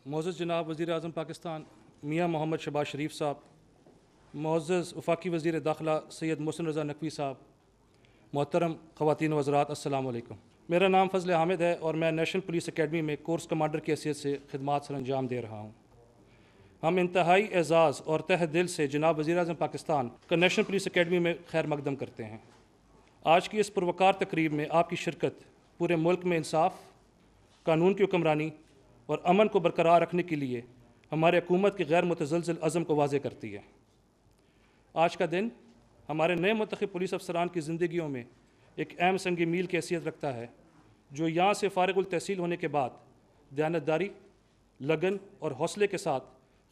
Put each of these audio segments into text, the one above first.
معزز جناب وزیر اعظم پاکستان میاں محمد شہباز شریف صاحب، معزز وفاقی وزیر داخلہ سید محسن رضا نقوی صاحب، محترم خواتین و حضرات، السلام علیکم۔ میرا نام فضل حامد ہے اور میں نیشنل پولیس اکیڈمی میں کورس کمانڈر کی حیثیت سے خدمات سر انجام دے رہا ہوں۔ ہم انتہائی اعزاز اور تہ دل سے جناب وزیر اعظم پاکستان کا نیشنل پولیس اکیڈمی میں خیر مقدم کرتے ہیں۔ آج کی اس پروقار تقریب میں آپ کی شرکت پورے ملک میں انصاف، قانون کی حکمرانی اور امن کو برقرار رکھنے کے لیے ہمارے حکومت کے غیر متزلزل عزم کو واضح کرتی ہے۔ آج کا دن ہمارے نئے منتخب پولیس افسران کی زندگیوں میں ایک اہم سنگ میل کی حیثیت رکھتا ہے، جو یہاں سے فارغ التحصیل ہونے کے بعد دیانتداری، لگن اور حوصلے کے ساتھ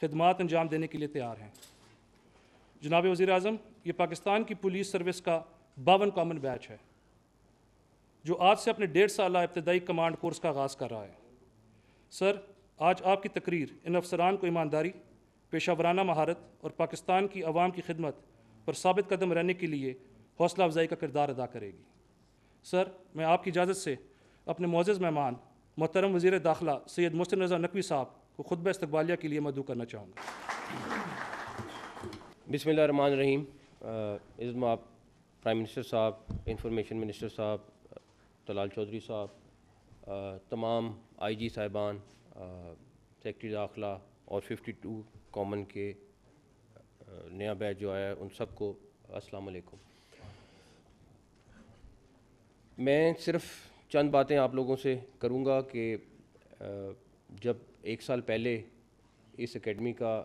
خدمات انجام دینے کے لیے تیار ہیں۔ جناب وزیر اعظم، یہ پاکستان کی پولیس سروس کا 52 کامن بیچ ہے، جو آج سے اپنے 1.5 سالہ ابتدائی کمانڈ کورس کا آغاز کر رہا ہے۔ سر، آج آپ کی تقریر ان افسران کو ایمانداری، پیشہ ورانہ مہارت اور پاکستان کی عوام کی خدمت پر ثابت قدم رہنے کے لیے حوصلہ افزائی کا کردار ادا کرے گی۔ سر، میں آپ کی اجازت سے اپنے معزز مہمان محترم وزیر داخلہ سید محسن رضا نقوی صاحب کو خطبہ استقبالیہ کے لیے مدعو کرنا چاہوں گا۔ بسم اللہ الرحمن الرحیم۔ عزم آپ پرائم منسٹر صاحب، انفارمیشن منسٹر صاحب طلال چودھری صاحب، تمام آئی جی صاحبان، سیکرٹری داخلہ اور 52 کامن کے نیا بیچ جو آیا ہے، ان سب کو السلام علیکم۔ میں صرف چند باتیں آپ لوگوں سے کروں گا کہ جب 1 سال پہلے اس اکیڈمی کا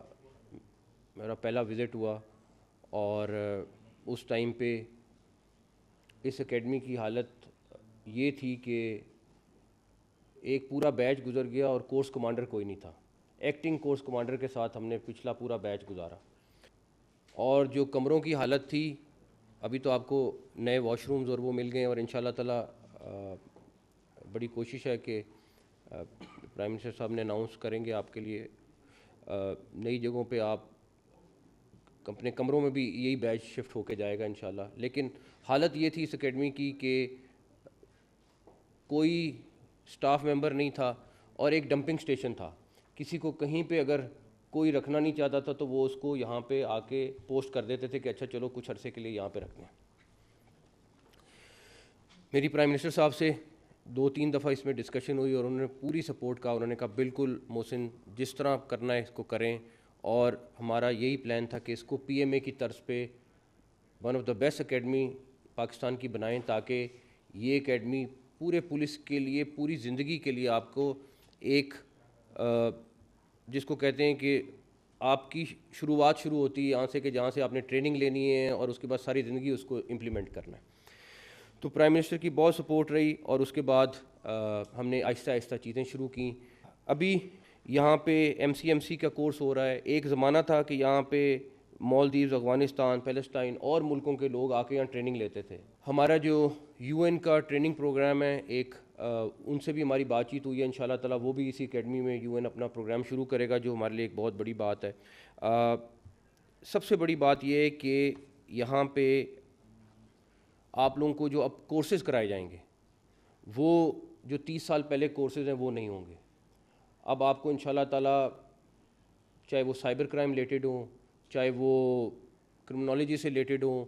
میرا پہلا وزٹ ہوا اور اس ٹائم پہ اس اکیڈمی کی حالت یہ تھی کہ ایک پورا بیچ گزر گیا اور کورس کمانڈر کوئی نہیں تھا۔ ایکٹنگ کورس کمانڈر کے ساتھ ہم نے پچھلا پورا بیچ گزارا، اور جو کمروں کی حالت تھی، ابھی تو آپ کو نئے واش رومز اور وہ مل گئے، اور انشاءاللہ تعالی بڑی کوشش ہے کہ پرائم منسٹر صاحب نے اناؤنس کریں گے آپ کے لیے نئی جگہوں پہ آپ اپنے کمروں میں بھی یہی بیچ شفٹ ہو کے جائے گا انشاءاللہ۔ لیکن حالت یہ تھی اس اکیڈمی کی کہ کوئی سٹاف ممبر نہیں تھا اور ایک ڈمپنگ سٹیشن تھا۔ کسی کو کہیں پہ اگر کوئی رکھنا نہیں چاہتا تھا تو وہ اس کو یہاں پہ آ کے پوسٹ کر دیتے تھے کہ اچھا چلو کچھ عرصے کے لیے یہاں پہ رکھنا ہے۔ میری پرائم منسٹر صاحب سے 2-3 دفعہ اس میں ڈسکشن ہوئی اور انہوں نے پوری سپورٹ کا، انہوں نے کہا بالکل محسن جس طرح کرنا ہے اس کو کریں، اور ہمارا یہی پلان تھا کہ اس کو پی ایم اے کی طرز پہ one of the best academy Pakistan کی بنائیں، تاکہ یہ اکیڈمی پورے پولیس کے لیے پوری زندگی کے لیے آپ کو ایک جس کو کہتے ہیں کہ آپ کی شروعات شروع ہوتی ہے یہاں سے کہ جہاں سے آپ نے ٹریننگ لینی ہے اور اس کے بعد ساری زندگی اس کو امپلیمنٹ کرنا ہے۔ تو پرائم منسٹر کی بہت سپورٹ رہی اور اس کے بعد ہم نے آہستہ آہستہ چیزیں شروع کیں۔ ابھی یہاں پہ ایم سی کا کورس ہو رہا ہے۔ ایک زمانہ تھا کہ یہاں پہ مالدیوز، افغانستان، پیلسٹائن اور ملکوں کے لوگ آ کے یہاں ٹریننگ لیتے تھے۔ ہمارا جو یو این کا ٹریننگ پروگرام ہے، ایک ان سے بھی ہماری بات چیت ہوئی ہے، انشاءاللہ تعالیٰ وہ بھی اسی اکیڈمی میں یو این اپنا پروگرام شروع کرے گا، جو ہمارے لیے ایک بہت بڑی بات ہے۔ سب سے بڑی بات یہ ہے کہ یہاں پہ آپ لوگوں کو جو اب کورسز کرائے جائیں گے وہ جو 30 سال پہلے کورسز ہیں وہ نہیں ہوں گے۔ اب آپ کو انشاءاللہ تعالیٰ چاہے وہ سائبر کرائم ریلیٹڈ ہوں، چاہے وہ کرمنالوجی سے ریلیٹڈ ہوں،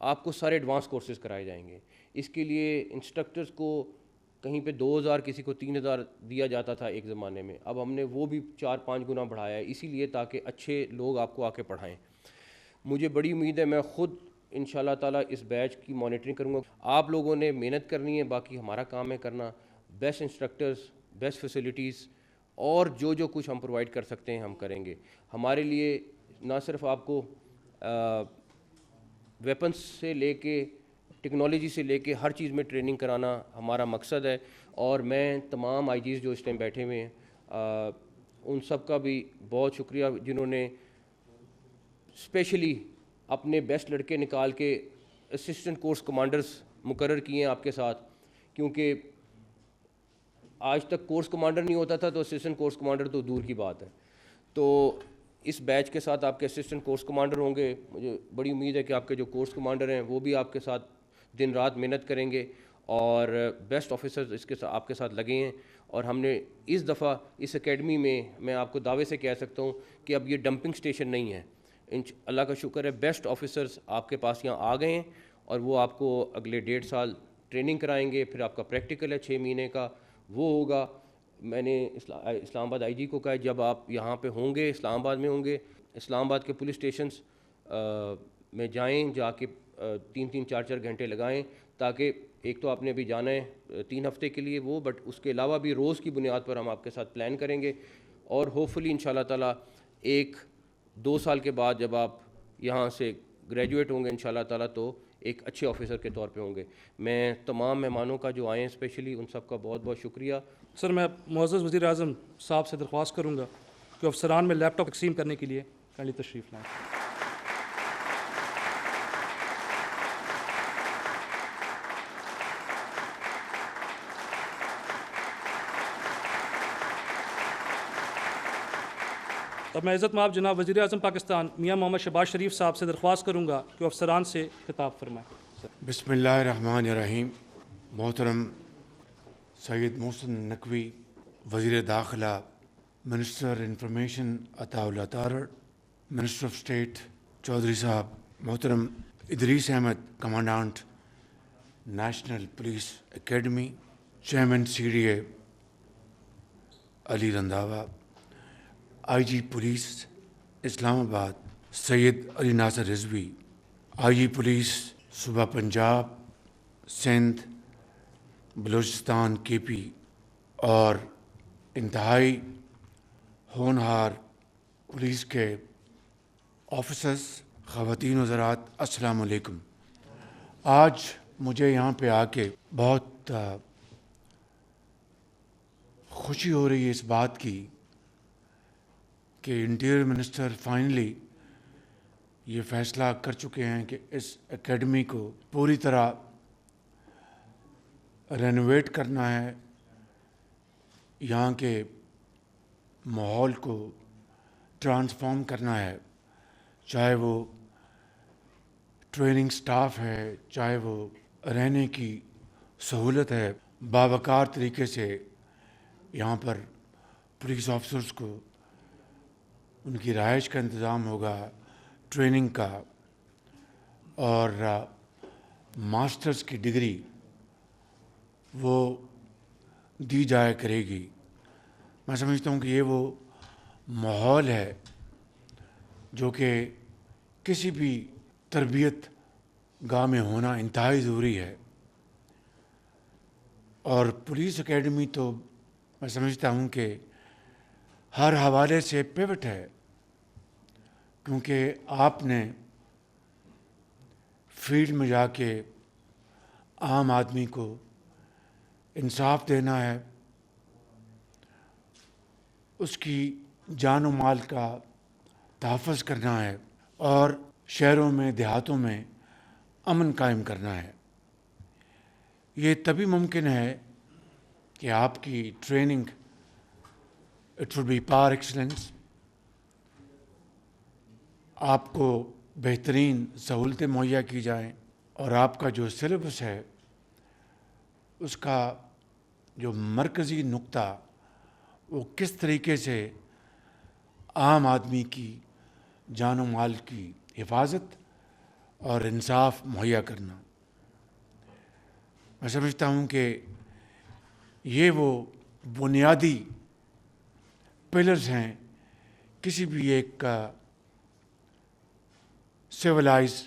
آپ کو سارے ایڈوانس کورسز کرائے جائیں گے۔ اس کے لیے انسٹرکٹرز کو کہیں پہ 2000 کسی کو 3000 دیا جاتا تھا ایک زمانے میں، اب ہم نے وہ بھی 4-5 گنا بڑھایا ہے، اسی لیے تاکہ اچھے لوگ آپ کو آ کے پڑھائیں۔ مجھے بڑی امید ہے، میں خود انشاءاللہ تعالیٰ اس بیچ کی مانیٹرنگ کروں گا۔ آپ لوگوں نے محنت کرنی ہے، باقی ہمارا کام ہے کرنا، بیسٹ انسٹرکٹرز، بیسٹ فیسلٹیز، اور جو کچھ ہم پرووائڈ کر سکتے ہیں ہم کریں گے۔ ہمارے لیے نہ صرف آپ کو ویپنس سے لے کے ٹیکنالوجی سے لے کے ہر چیز میں ٹریننگ کرانا ہمارا مقصد ہے، اور میں تمام آئی جیز جو اس ٹائم بیٹھے ہوئے ہیں ان سب کا بھی بہت شکریہ جنہوں نے اسپیشلی اپنے بیسٹ لڑکے نکال کے اسسٹنٹ کورس کمانڈرز مقرر کیے ہیں آپ کے ساتھ، کیونکہ آج تک کورس کمانڈر نہیں ہوتا تھا تو اسسٹنٹ کورس کمانڈر تو دور کی بات ہے۔ تو اس بیچ کے ساتھ آپ کے اسسٹنٹ کورس کمانڈر ہوں گے، مجھے بڑی امید ہے کہ آپ کے جو کورس کمانڈر ہیں وہ بھی آپ کے ساتھ دن رات محنت کریں گے، اور بیسٹ آفیسرز اس کے ساتھ آپ کے ساتھ لگے ہیں، اور ہم نے اس دفعہ اس اکیڈمی میں آپ کو دعوے سے کہہ سکتا ہوں کہ اب یہ ڈمپنگ اسٹیشن نہیں ہے. اللہ کا شکر ہے بیسٹ آفیسرز آپ کے پاس یہاں آ گئے ہیں اور وہ آپ کو اگلے 1.5 سال ٹریننگ کرائیں گے. پھر آپ کا پریکٹیکل ہے 6 مہینے کا, وہ ہوگا. میں نے اسلام آباد آئی جی کو کہا ہے جب آپ یہاں پہ ہوں گے, اسلام آباد میں ہوں گے, اسلام آباد کے پولیس اسٹیشنز میں جائیں, جا کے 3-3 4-4 گھنٹے لگائیں, تاکہ ایک تو آپ نے بھی جانا ہے 3 ہفتے کے لیے وہ, بٹ اس کے علاوہ بھی روز کی بنیاد پر ہم آپ کے ساتھ پلان کریں گے. اور ہوپفلی ان شاء اللہ تعالیٰ 1-2 سال کے بعد جب آپ یہاں سے گریجویٹ ہوں گے ان شاء اللہ تعالیٰ تو ایک اچھے آفیسر کے طور پہ ہوں گے. میں تمام مہمانوں کا جو آئے ہیں اسپیشلی ان سب کا بہت بہت شکریہ. سر میں معزز وزیر اعظم صاحب سے درخواست کروں گا کہ افسران میں لیپ ٹاپ تقسیم کرنے کے لیے کائنڈلی تشریف لائیں. اب میں عزت مآب جناب وزیر اعظم پاکستان میاں محمد شہباز شریف صاحب سے درخواست کروں گا کہ وہ افسران سے خطاب فرمائیں. بسم اللہ الرحمن الرحیم. محترم سید محسن نقوی وزیر داخلہ, minister information Atta Ullah Tarar, minister of state Chaudhry صاحب, محترم Idrees Ahmed commandant national police academy, chairman CDA Ali Randhawa, I G police Islamabad Syed Ali Nasir Rizvi, I G police صوبہ پنجاب, سندھ, بلوچستان, KP, اور انتہائی ہونہار پولیس کے آفیسرز, خواتین و حضرات, السلام علیکم. آج مجھے یہاں پہ آ کے بہت خوشی ہو رہی ہے اس بات کی کہ انٹیریئر منسٹر فائنلی یہ فیصلہ کر چکے ہیں کہ اس اکیڈمی کو پوری طرح رینوویٹ کرنا ہے, یہاں کے ماحول کو ٹرانسفارم کرنا ہے, چاہے وہ ٹریننگ سٹاف ہے, چاہے وہ رہنے کی سہولت ہے. باوقار طریقے سے یہاں پر پولیس آفیسرز کو ان کی رہائش کا انتظام ہوگا, ٹریننگ کا, اور ماسٹرز کی ڈگری وہ دی جایا کرے گی. میں سمجھتا ہوں کہ یہ وہ ماحول ہے جو کہ کسی بھی تربیت گاہ میں ہونا انتہائی ضروری ہے. اور پولیس اکیڈمی تو میں سمجھتا ہوں کہ ہر حوالے سے پیوٹ ہے, کیونکہ آپ نے فیلڈ میں جا کے عام آدمی کو انصاف دینا ہے, اس کی جان و مال کا تحفظ کرنا ہے, اور شہروں میں دیہاتوں میں امن قائم کرنا ہے. یہ تبھی ممکن ہے کہ آپ کی ٹریننگ اٹ شوڈ بی پار ایکسلنس, آپ کو بہترین سہولتیں مہیا کی جائیں, اور آپ کا جو سلیبس ہے اس کا جو مرکزی نقطہ وہ کس طریقے سے عام آدمی کی جان و مال کی حفاظت اور انصاف مہیا کرنا. میں سمجھتا ہوں کہ یہ وہ بنیادی پلرز ہیں کسی بھی ایک سویلائز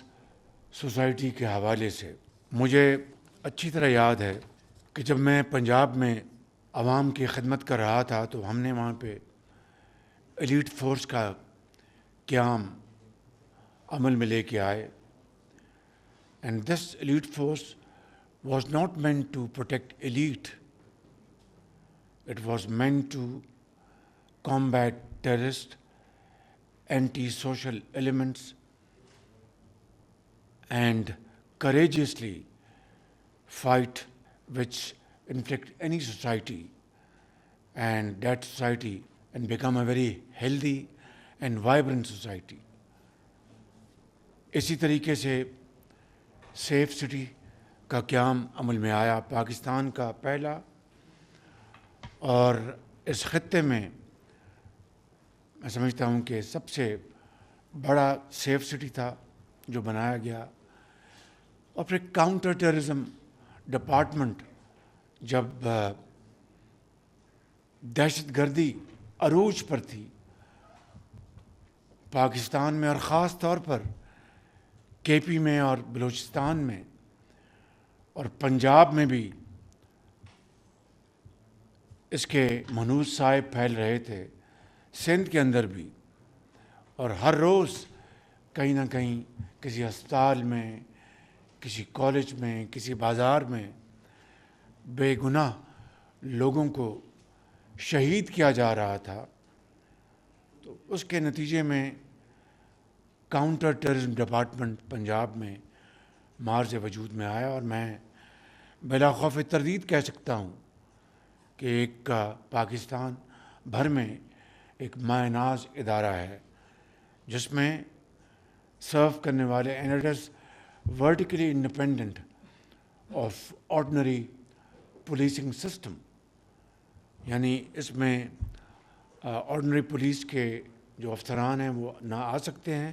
سوسائٹی کے حوالے سے. مجھے اچھی طرح یاد ہے کہ جب میں پنجاب میں عوام کی خدمت کر رہا تھا تو ہم نے وہاں پہ ایلیٹ فورس کا قیام عمل میں لے کے آئے. And this elite force was not meant to protect elite. It was meant to combat terrorist, anti-social elements, and courageously fight which inflict any society, and that society and become a very healthy and vibrant society. اسی طریقے سے safe city کا قیام عمل میں آیا. پاکستان کا پہلا اور اس خطے میں سمجھتا ہوں کہ سب سے بڑا سیف سٹی تھا جو بنایا گیا. اور پھر کاؤنٹر ٹیررزم ڈپارٹمنٹ جب دہشت گردی عروج پر تھی پاکستان میں اور خاص طور پر کے پی میں اور بلوچستان میں اور پنجاب میں بھی اس کے منحوس سائے پھیل رہے تھے, سندھ کے اندر بھی, اور ہر روز کہیں نہ کہیں کسی ہسپتال میں, کسی کالج میں, کسی بازار میں بے گناہ لوگوں کو شہید کیا جا رہا تھا. تو اس کے نتیجے میں کاؤنٹر ٹیررزم ڈپارٹمنٹ پنجاب میں مارز وجود میں آیا, اور میں بلا خوف تردید کہہ سکتا ہوں کہ ایک پاکستان بھر میں ایک مائع ناز ادارہ ہے جس میں سرو کرنے والے and it is vertically independent of ordinary policing system, یعنی اس میں آرڈنری پولیس کے جو افسران ہیں وہ نہ آ سکتے ہیں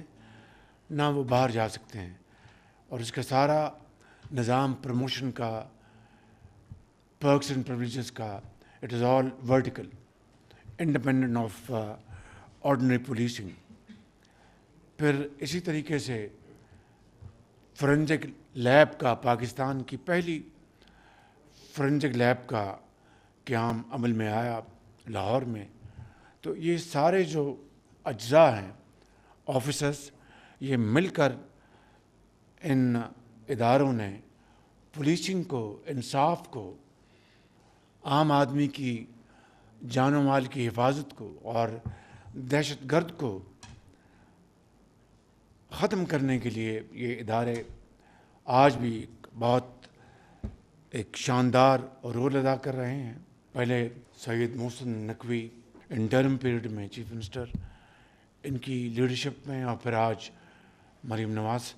نہ وہ باہر جا سکتے ہیں, اور اس کا سارا نظام پروموشن کا, پرکس اینڈ پریولیجز کا, it is all vertical independent of ordinary policing. پھر اسی طریقے سے فورینزک لیب کا, پاکستان کی پہلی فورینزک لیب کا قیام عمل میں آیا لاہور میں. تو یہ سارے جو اجزاء ہیں, آفیسرس, یہ مل کر ان اداروں نے پولیسنگ کو, انصاف کو, عام آدمی کی جان و مال کی حفاظت کو اور دہشت گرد کو ختم کرنے کے لیے یہ ادارے آج بھی بہت ایک شاندار رول ادا کر رہے ہیں. پہلے سید محسن نقوی انٹرم پیریڈ میں چیف منسٹر, ان کی لیڈرشپ میں, اور پھر آج مریم نواز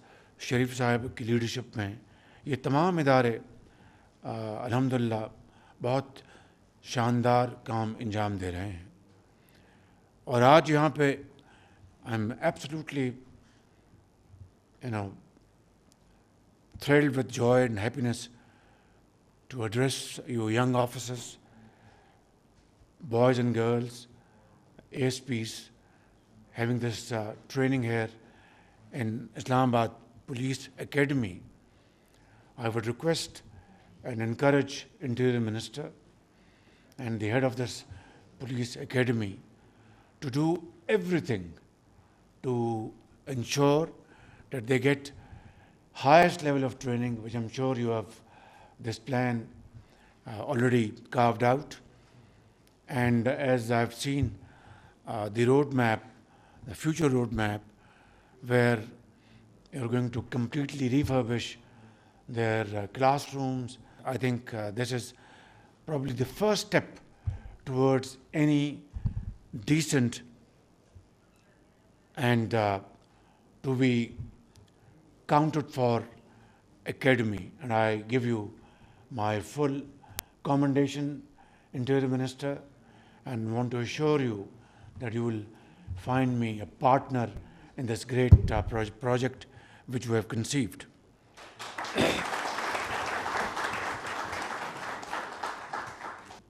شریف صاحب کی لیڈرشپ میں یہ تمام ادارے الحمدللہ بہت شاندار کام انجام دے رہے ہیں. اور آج یہاں پہ I am absolutely thrilled with joy and happiness to address you young officers, boys and girls, ASPs, having this training here in Islamabad Police Academy. I would request and encourage Interior Minister and the head of this Police Academy to do everything to ensure that they get highest level of training, which I'm sure you have this plan already carved out. And as I've seen the roadmap, the future roadmap, where you're going to completely refurbish their classrooms, I think this is probably the first step towards any decent and to be counted for academy. And I give you my full commendation, Interior Minister, and want to assure you that you will find me a partner in this great project which we have conceived.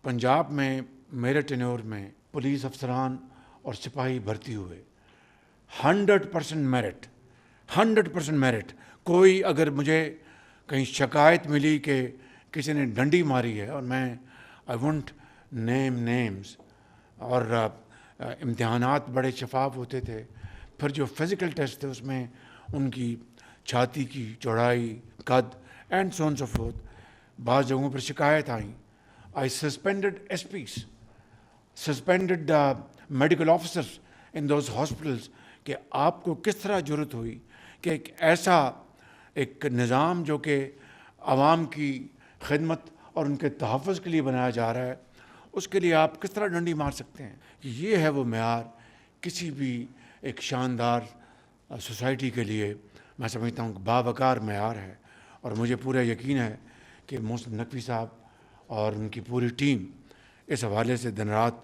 Punjab میں میرے tenor میں police افسران اور سپاہی بھرتی ہوئے 100% merit, 100% merit. کوئی اگر مجھے کہیں شکایت ملی کہ کسی نے ڈنڈی ماری ہے, اور میں آئی وونٹ نیم نیمز, اور امتحانات بڑے شفاف ہوتے تھے, پھر جو فزیکل ٹیسٹ تھے اس میں ان کی چھاتی کی چوڑائی, قد and so on so forth, بعض جگہوں پر شکایت آئیں. I suspended SPs, suspended medical officers in those hospitals کہ آپ کو کس طرح جرأت ہوئی کہ ایک ایسا ایک نظام جو کہ عوام کی خدمت اور ان کے تحفظ کے لیے بنایا جا رہا ہے, اس کے لیے آپ کس طرح ڈنڈی مار سکتے ہیں. یہ ہے وہ معیار کسی بھی ایک شاندار سوسائٹی کے لیے میں سمجھتا ہوں کہ باوقار معیار ہے. اور مجھے پورا یقین ہے کہ محسن نقوی صاحب اور ان کی پوری ٹیم اس حوالے سے دن رات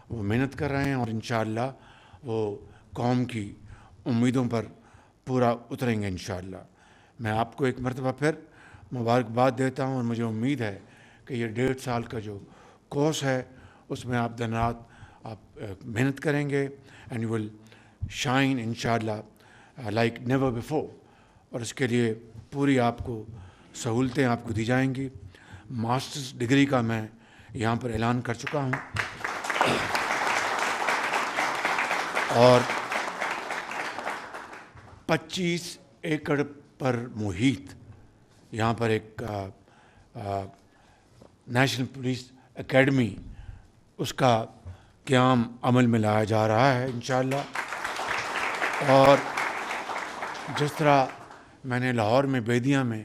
وہ محنت کر رہے ہیں اور انشاءاللہ وہ قوم کی امیدوں پر پورا اتریں گے انشاءاللہ۔ میں آپ کو ایک مرتبہ پھر مبارکباد دیتا ہوں اور مجھے امید ہے کہ یہ 1.5 سال کا جو کورس ہے اس میں آپ دن رات آپ محنت کریں گے اینڈ یو ول شائن انشاءاللہ لائک نیور بیفور، اور اس کے لیے پوری آپ کو سہولتیں آپ کو دی جائیں گی۔ ماسٹرز ڈگری کا میں یہاں پر اعلان کر چکا ہوں اور 25 ایکڑ پر محیط یہاں پر ایک نیشنل پولیس اکیڈمی اس کا قیام عمل میں لایا جا رہا ہے انشاءاللہ۔ اور جس طرح میں نے لاہور میں بیدیاں میں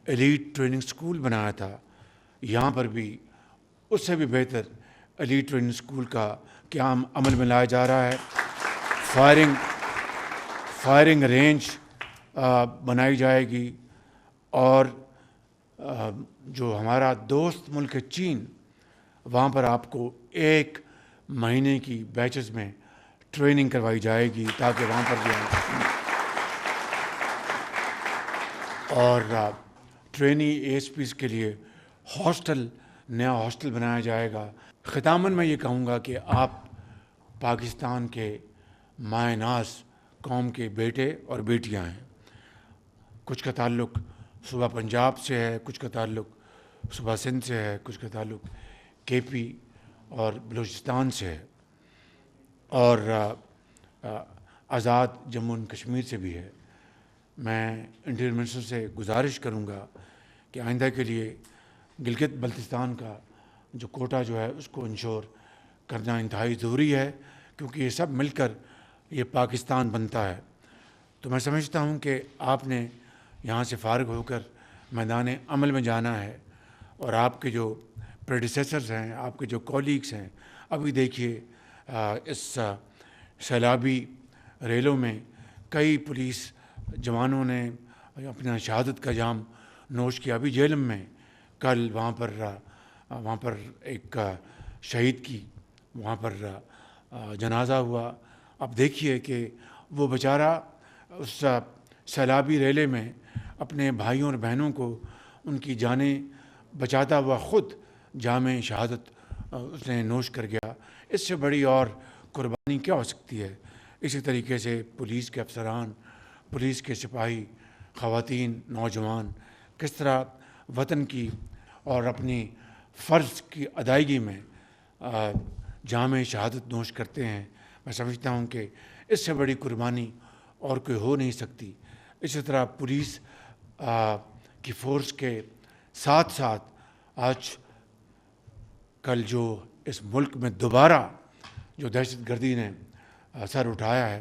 ایلیٹ ٹریننگ سکول بنایا تھا، یہاں پر بھی اس سے بھی بہتر ایلیٹ ٹریننگ سکول کا قیام عمل میں لایا جا رہا ہے۔ فائرنگ رینج بنائی جائے گی اور جو ہمارا دوست ملک ہے چین، وہاں پر آپ کو 1 مہینے کی بیچز میں ٹریننگ کروائی جائے گی تاکہ وہاں پر بھی اور ٹرینی اے ایس پیز کے لیے نیا ہاسٹل بنایا جائے گا۔ ختاماً میں یہ کہوں گا کہ آپ پاکستان کے مائے ناز قوم کے بیٹے اور بیٹیاں ہیں۔ کچھ کا تعلق صوبہ پنجاب سے ہے، کچھ کا تعلق صوبہ سندھ سے ہے، کچھ کا تعلق کے پی اور بلوچستان سے ہے، اور آزاد جموں و کشمیر سے بھی ہے۔ میں انٹیریئر منسٹر سے گزارش کروں گا کہ آئندہ کے لیے گلگت بلتستان کا جو کوٹا جو ہے اس کو انشور کرنا انتہائی ضروری ہے، کیونکہ یہ سب مل کر یہ پاکستان بنتا ہے۔ تو میں سمجھتا ہوں کہ آپ نے یہاں سے فارغ ہو کر میدان عمل میں جانا ہے، اور آپ کے جو پریڈیسیسرز ہیں، آپ کے جو کولیگز ہیں، ابھی دیکھیے اس سیلابی ریلوں میں کئی پولیس جوانوں نے اپنا شہادت کا جام نوش کیا۔ ابھی جیلم میں کل وہاں پر ایک شہید کی وہاں پر جنازہ ہوا۔ اب دیکھیے کہ وہ بیچارہ اس سیلابی ریلے میں اپنے بھائیوں اور بہنوں کو ان کی جانیں بچاتا ہوا خود جام شہادت اس نے نوش کر گیا۔ اس سے بڑی اور قربانی کیا ہو سکتی ہے؟ اسی طریقے سے پولیس کے افسران، پولیس کے سپاہی، خواتین، نوجوان کس طرح وطن کی اور اپنی فرض کی ادائیگی میں جام شہادت نوش کرتے ہیں۔ میں سمجھتا ہوں کہ اس سے بڑی قربانی اور کوئی ہو نہیں سکتی۔ اسی طرح پولیس کی فورس کے ساتھ ساتھ آج کل جو اس ملک میں دوبارہ جو دہشت گردی نے سر اٹھایا ہے،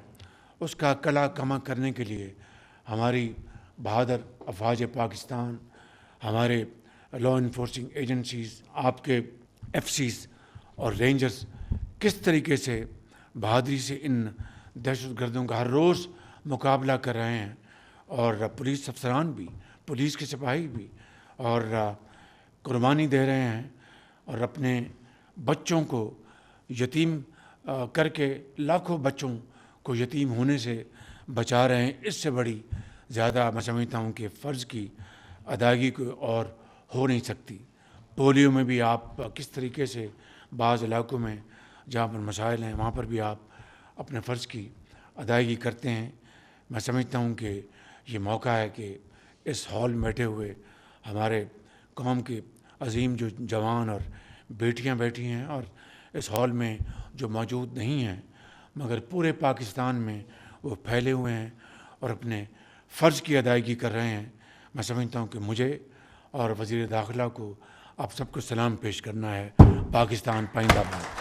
اس کا کلا کما کرنے کے لیے ہماری بہادر افواج پاکستان، ہمارے لا انفورسنگ ایجنسیز، آپ کے ایف سیز اور رینجرز کس طریقے سے بہادری سے ان دہشت گردوں کا ہر روز مقابلہ کر رہے ہیں، اور پولیس افسران بھی، پولیس کے سپاہی بھی، اور قربانی دے رہے ہیں، اور اپنے بچوں کو یتیم کر کے لاکھوں بچوں کو یتیم ہونے سے بچا رہے ہیں۔ اس سے بڑی زیادہ میں سمجھتا ہوں کہ فرض کی ادائیگی کوئی اور ہو نہیں سکتی۔ پولیو میں بھی آپ کس طریقے سے بعض علاقوں میں جہاں پر مسائل ہیں وہاں پر بھی آپ اپنے فرض کی ادائیگی کرتے ہیں۔ میں سمجھتا ہوں کہ یہ موقع ہے کہ اس ہال میں بیٹھے ہوئے ہمارے قوم کے عظیم جو جوان اور بیٹیاں بیٹھی ہیں، اور اس ہال میں جو موجود نہیں ہیں مگر پورے پاکستان میں وہ پھیلے ہوئے ہیں اور اپنے فرض کی ادائیگی کر رہے ہیں، میں سمجھتا ہوں کہ مجھے اور وزیر داخلہ کو آپ سب کو سلام پیش کرنا ہے۔ پاکستان پائندہ باد۔